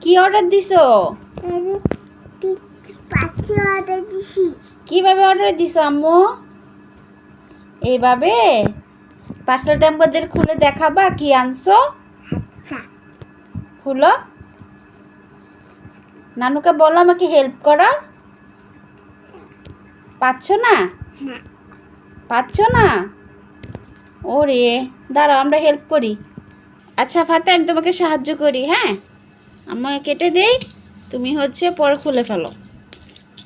কি অর্ডার দিছো? কিভাবে অর্ডার দিছো আম্মু? এইভাবে পার্সেলটা আমাদের খুলে দেখাবা কি আনছো? খুলো। নানুকে বলো আমাকে হেল্প করো। পাচ্ছ না? পাচ্ছ না? ওরে দাঁড়াও, আমরা হেল্প করি। আচ্ছা ফাতে, আমি তোমাকে সাহায্য করি। হ্যাঁ, আমাকে কেটে দেই, তুমি হচ্ছে পরে খুলে ফেলো।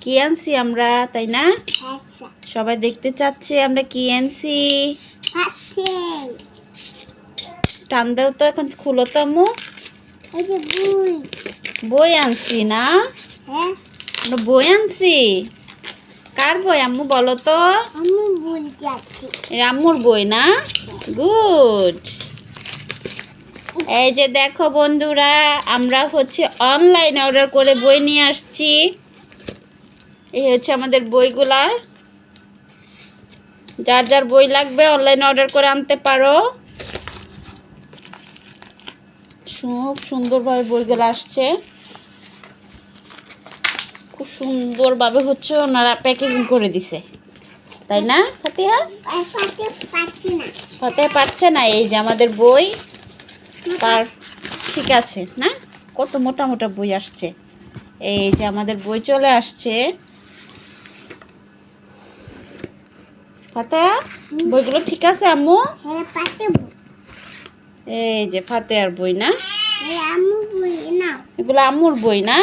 কি আনছি আমরা, তাই না? সবাই দেখতে চাচ্ছে আমরা কি আনছি। টান দাও তো, এখন খুলো তো আম্মু। বই আনছি না? আমরা বই আনছি। কার বই আম্মু বলো তো? আম্মুর বই না? গুড। এই যে দেখো বন্ধুরা, আমরা হচ্ছে অনলাইনে অর্ডার করে বই নিয়ে আসছি। এই হচ্ছে আমাদের বইগুলা। যার যার বই লাগবে অনলাইনে অর্ডার করে আনতে পারো। খুব সুন্দরভাবে বইগুলো আসছে, খুব সুন্দরভাবে হচ্ছে ওনারা প্যাকেজিং করে দিছে, তাই না ফাতিহা? ফাতিহা পাচ্ছে না। এই যে আমাদের বই, তার ঠিক আছে না? কত মোটা মোটা বই আসছে। এই যে আমাদের বই চলে আসছে। ফাতিহা, বইগুলো ঠিক আছে আম্মু? এই যে ফাতিহার বই না? এগুলো আম্মুর বই না?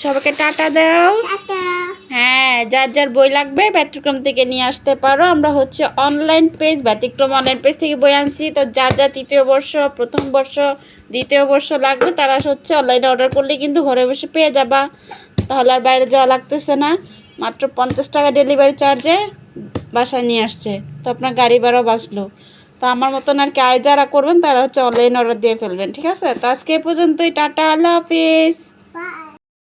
সবাইকে টাটা দাও। হ্যাঁ, যার যার বই লাগবে ব্যতিক্রম থেকে নিয়ে আসতে পারো। আমরা হচ্ছে অনলাইন পেজ, ব্যতিক্রম অনলাইন পেজ থেকে বই আনছি। তো যার যার তৃতীয় বর্ষ, প্রথম বর্ষ, দ্বিতীয় বর্ষ লাগবে তারা হচ্ছে অনলাইনে অর্ডার করলে কিন্তু ঘরে বসে পেয়ে যাবা। তাহলে আর বাইরে যাওয়া লাগতেছে না। মাত্র 50 টাকা ডেলিভারি চার্জে বাসায় নিয়ে আসছে। তো আপনার গাড়ি ভাড়াও বাঁচলো। তো আমার মতন আর কি আয় যারা করবেন তারা হচ্ছে অনলাইন অর্ডার দিয়ে ফেলবেন, ঠিক আছে? তো আজকে এ পর্যন্তই। টাটা, আল্লাহ হাফিজ।